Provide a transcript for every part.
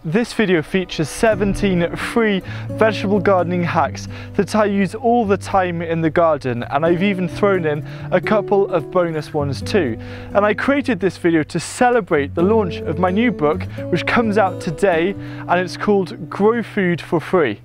This video features 17 free vegetable gardening hacks that I use all the time in the garden, and I've even thrown in a couple of bonus ones too. And I created this video to celebrate the launch of my new book, which comes out today, and it's called Grow Food for Free.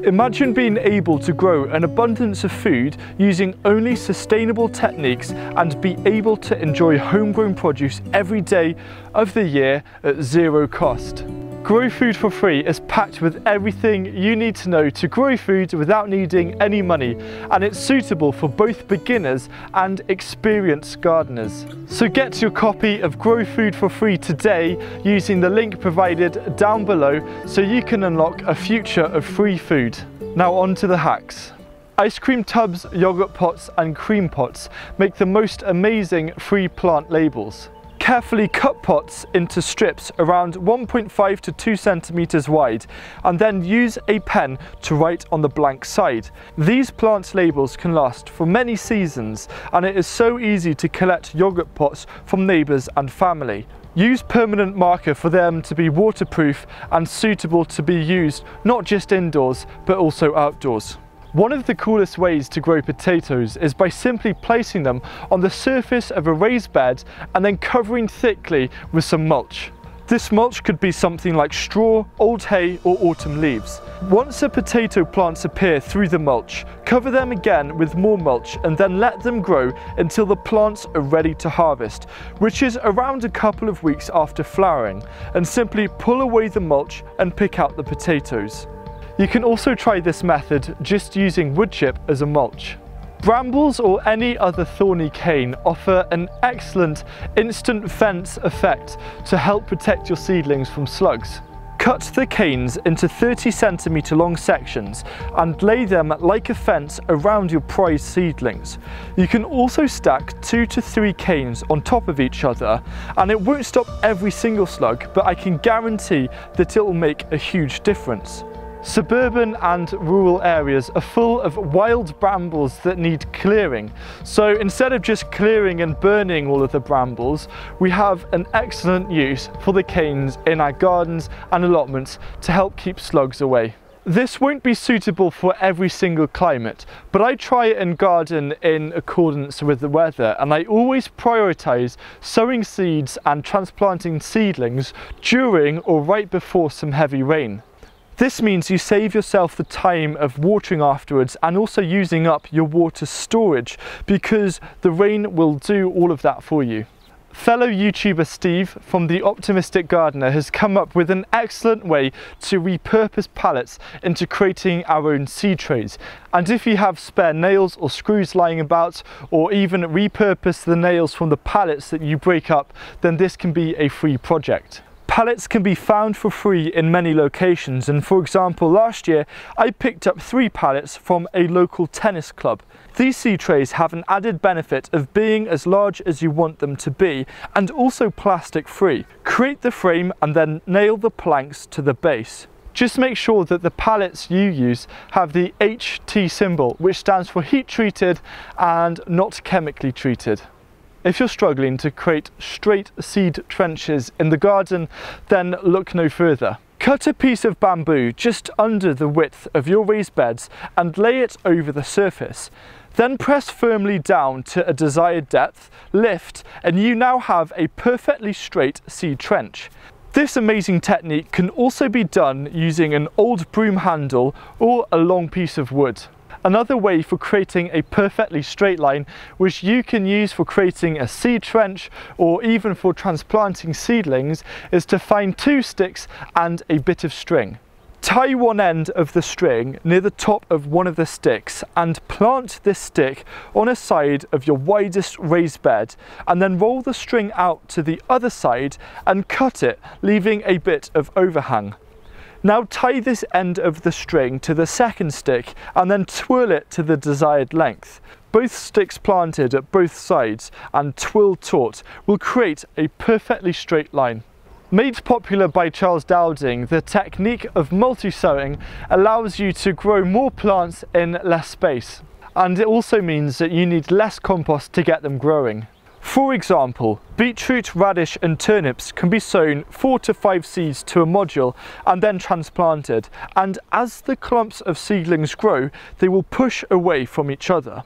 Imagine being able to grow an abundance of food using only sustainable techniques and be able to enjoy homegrown produce every day of the year at zero cost. Grow Food for Free is packed with everything you need to know to grow food without needing any money, and it's suitable for both beginners and experienced gardeners. So get your copy of Grow Food for Free today using the link provided down below so you can unlock a future of free food. Now on to the hacks. Ice cream tubs, yogurt pots and cream pots make the most amazing free plant labels. Carefully cut pots into strips around 1.5 to 2 centimeters wide, and then use a pen to write on the blank side. These plant labels can last for many seasons, and it is so easy to collect yogurt pots from neighbours and family. Use permanent marker for them to be waterproof and suitable to be used not just indoors but also outdoors. One of the coolest ways to grow potatoes is by simply placing them on the surface of a raised bed and then covering thickly with some mulch. This mulch could be something like straw, old hay or autumn leaves. Once the potato plants appear through the mulch, cover them again with more mulch and then let them grow until the plants are ready to harvest, which is around a couple of weeks after flowering, and simply pull away the mulch and pick out the potatoes. You can also try this method just using wood chip as a mulch. Brambles or any other thorny cane offer an excellent instant fence effect to help protect your seedlings from slugs. Cut the canes into 30 centimeter long sections and lay them like a fence around your prized seedlings. You can also stack 2 to 3 canes on top of each other, and it won't stop every single slug, but I can guarantee that it will make a huge difference. Suburban and rural areas are full of wild brambles that need clearing. So instead of just clearing and burning all of the brambles, we have an excellent use for the canes in our gardens and allotments to help keep slugs away. This won't be suitable for every single climate, but I try and garden in accordance with the weather, and I always prioritise sowing seeds and transplanting seedlings during or right before some heavy rain. This means you save yourself the time of watering afterwards and also using up your water storage, because the rain will do all of that for you. Fellow YouTuber Steve from The Optimistic Gardener has come up with an excellent way to repurpose pallets into creating our own seed trays. And if you have spare nails or screws lying about, or even repurpose the nails from the pallets that you break up, then this can be a free project. Pallets can be found for free in many locations, and for example last year I picked up 3 pallets from a local tennis club. These seed trays have an added benefit of being as large as you want them to be and also plastic free. Create the frame and then nail the planks to the base. Just make sure that the pallets you use have the HT symbol, which stands for heat treated and not chemically treated. If you're struggling to create straight seed trenches in the garden, then look no further. Cut a piece of bamboo just under the width of your raised beds and lay it over the surface. Then press firmly down to a desired depth, lift, and you now have a perfectly straight seed trench. This amazing technique can also be done using an old broom handle or a long piece of wood. Another way for creating a perfectly straight line, which you can use for creating a seed trench or even for transplanting seedlings, is to find 2 sticks and a bit of string. Tie one end of the string near the top of one of the sticks and plant this stick on a side of your widest raised bed, and then roll the string out to the other side and cut it, leaving a bit of overhang. Now tie this end of the string to the second stick and then twirl it to the desired length. Both sticks planted at both sides and twirled taut will create a perfectly straight line. Made popular by Charles Dowding, the technique of multi-sowing allows you to grow more plants in less space, and it also means that you need less compost to get them growing. For example, beetroot, radish and turnips can be sown 4 to 5 seeds to a module and then transplanted, and as the clumps of seedlings grow, they will push away from each other.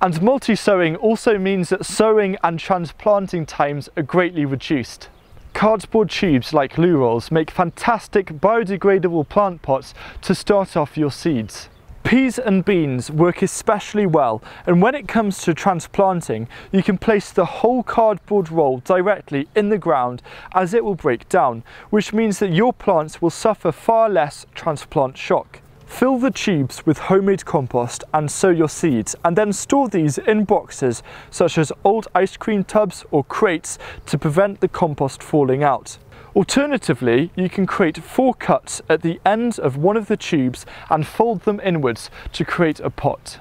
And multi-sowing also means that sowing and transplanting times are greatly reduced. Cardboard tubes like loo rolls make fantastic biodegradable plant pots to start off your seeds. Peas and beans work especially well, and when it comes to transplanting, you can place the whole cardboard roll directly in the ground as it will break down, which means that your plants will suffer far less transplant shock. Fill the tubes with homemade compost and sow your seeds, and then store these in boxes such as old ice cream tubs or crates to prevent the compost falling out. Alternatively, you can create 4 cuts at the end of one of the tubes and fold them inwards to create a pot.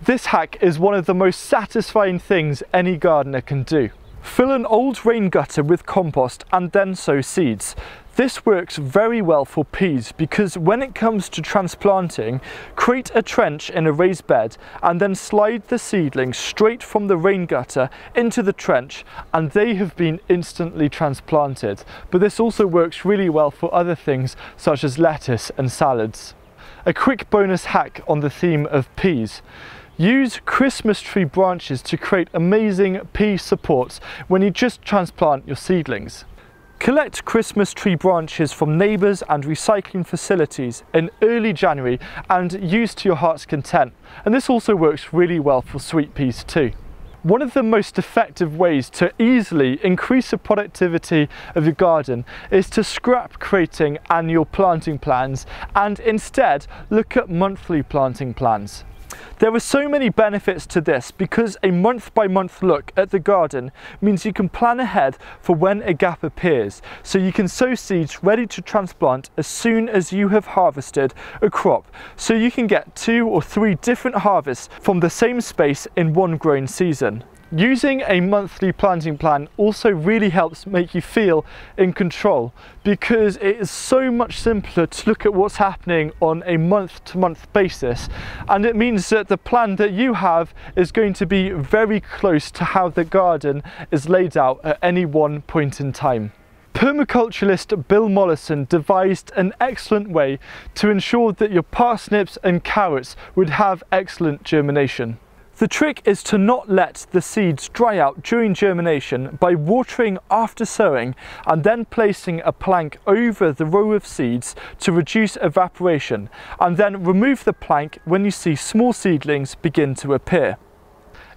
This hack is one of the most satisfying things any gardener can do. Fill an old rain gutter with compost and then sow seeds. This works very well for peas because when it comes to transplanting, create a trench in a raised bed and then slide the seedlings straight from the rain gutter into the trench and they have been instantly transplanted. But this also works really well for other things such as lettuce and salads. A quick bonus hack on the theme of peas. Use Christmas tree branches to create amazing pea supports when you just transplant your seedlings. Collect Christmas tree branches from neighbours and recycling facilities in early January and use to your heart's content, and this also works really well for sweet peas too. One of the most effective ways to easily increase the productivity of your garden is to scrap creating annual planting plans and instead look at monthly planting plans. There are so many benefits to this because a month-by-month look at the garden means you can plan ahead for when a gap appears, so you can sow seeds ready to transplant as soon as you have harvested a crop, so you can get 2 or 3 different harvests from the same space in one growing season. Using a monthly planting plan also really helps make you feel in control because it is so much simpler to look at what's happening on a month-to-month basis, and it means that the plan that you have is going to be very close to how the garden is laid out at any one point in time. Permaculturalist Bill Mollison devised an excellent way to ensure that your parsnips and carrots would have excellent germination. The trick is to not let the seeds dry out during germination by watering after sowing and then placing a plank over the row of seeds to reduce evaporation, and then remove the plank when you see small seedlings begin to appear.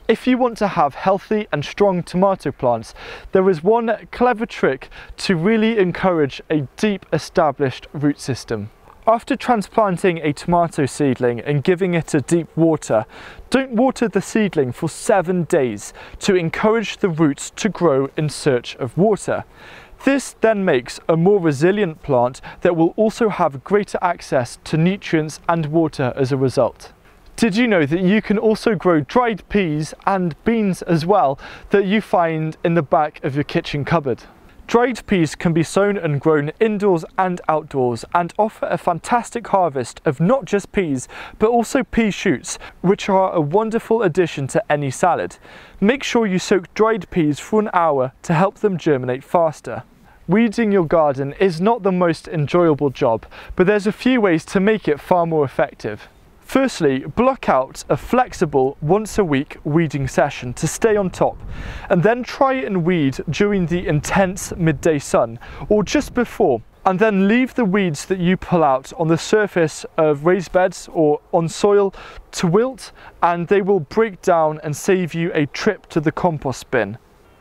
If you want to have healthy and strong tomato plants, there is one clever trick to really encourage a deep established root system. After transplanting a tomato seedling and giving it a deep water, don't water the seedling for 7 days to encourage the roots to grow in search of water. This then makes a more resilient plant that will also have greater access to nutrients and water as a result. Did you know that you can also grow dried peas and beans as well that you find in the back of your kitchen cupboard? Dried peas can be sown and grown indoors and outdoors and offer a fantastic harvest of not just peas but also pea shoots, which are a wonderful addition to any salad. Make sure you soak dried peas for an hour to help them germinate faster. Weeding your garden is not the most enjoyable job, but there's a few ways to make it far more effective. Firstly, block out a flexible once-a-week weeding session to stay on top, and then try and weed during the intense midday sun or just before, and then leave the weeds that you pull out on the surface of raised beds or on soil to wilt, and they will break down and save you a trip to the compost bin.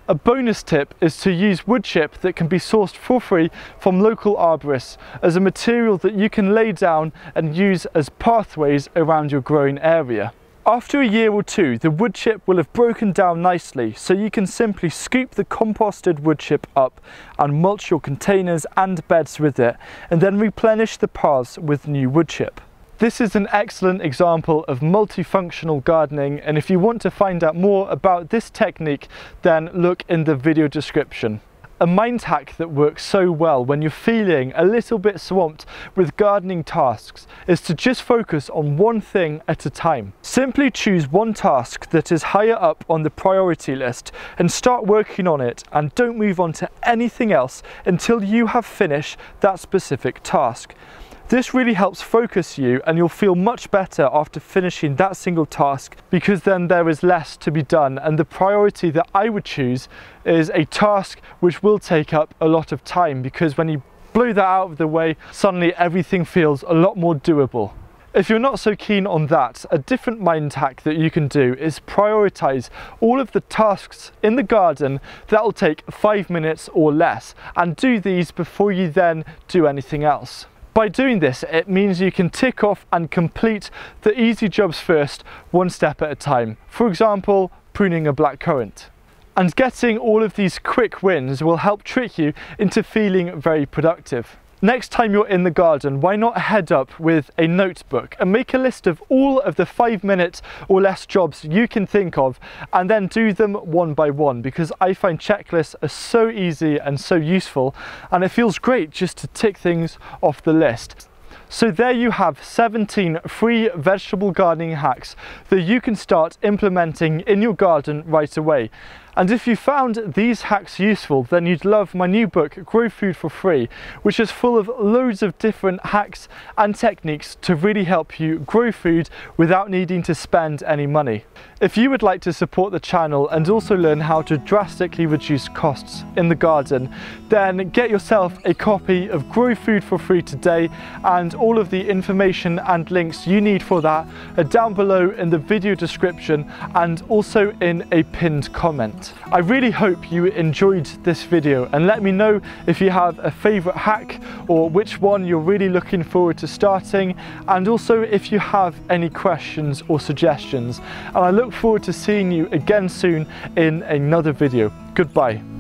A bonus tip is to use wood chip that can be sourced for free from local arborists as a material that you can lay down and use as pathways around your growing area. After a year or two, the wood chip will have broken down nicely, so you can simply scoop the composted wood chip up and mulch your containers and beds with it, and then replenish the paths with new wood chip. This is an excellent example of multifunctional gardening, and if you want to find out more about this technique, then look in the video description. A mind hack that works so well when you're feeling a little bit swamped with gardening tasks is to just focus on one thing at a time. Simply choose one task that is higher up on the priority list and start working on it, and don't move on to anything else until you have finished that specific task. This really helps focus you, and you'll feel much better after finishing that single task, because then there is less to be done, and the priority that I would choose is a task which will take up a lot of time, because when you blow that out of the way, suddenly everything feels a lot more doable. If you're not so keen on that, a different mind hack that you can do is prioritize all of the tasks in the garden that will take 5 minutes or less, and do these before you then do anything else. By doing this, it means you can tick off and complete the easy jobs first, one step at a time. For example, pruning a blackcurrant. And getting all of these quick wins will help trick you into feeling very productive. Next time you're in the garden, why not head up with a notebook and make a list of all of the 5 minutes or less jobs you can think of, and then do them one by one, because I find checklists are so easy and so useful, and it feels great just to tick things off the list. So there you have 17 free vegetable gardening hacks that you can start implementing in your garden right away. And if you found these hacks useful, then you'd love my new book, Grow Food for Free, which is full of loads of different hacks and techniques to really help you grow food without needing to spend any money. If you would like to support the channel and also learn how to drastically reduce costs in the garden, then get yourself a copy of Grow Food for Free today, and all of the information and links you need for that are down below in the video description and also in a pinned comment. I really hope you enjoyed this video, and let me know if you have a favourite hack or which one you're really looking forward to starting, and also if you have any questions or suggestions. And I look forward to seeing you again soon in another video. Goodbye.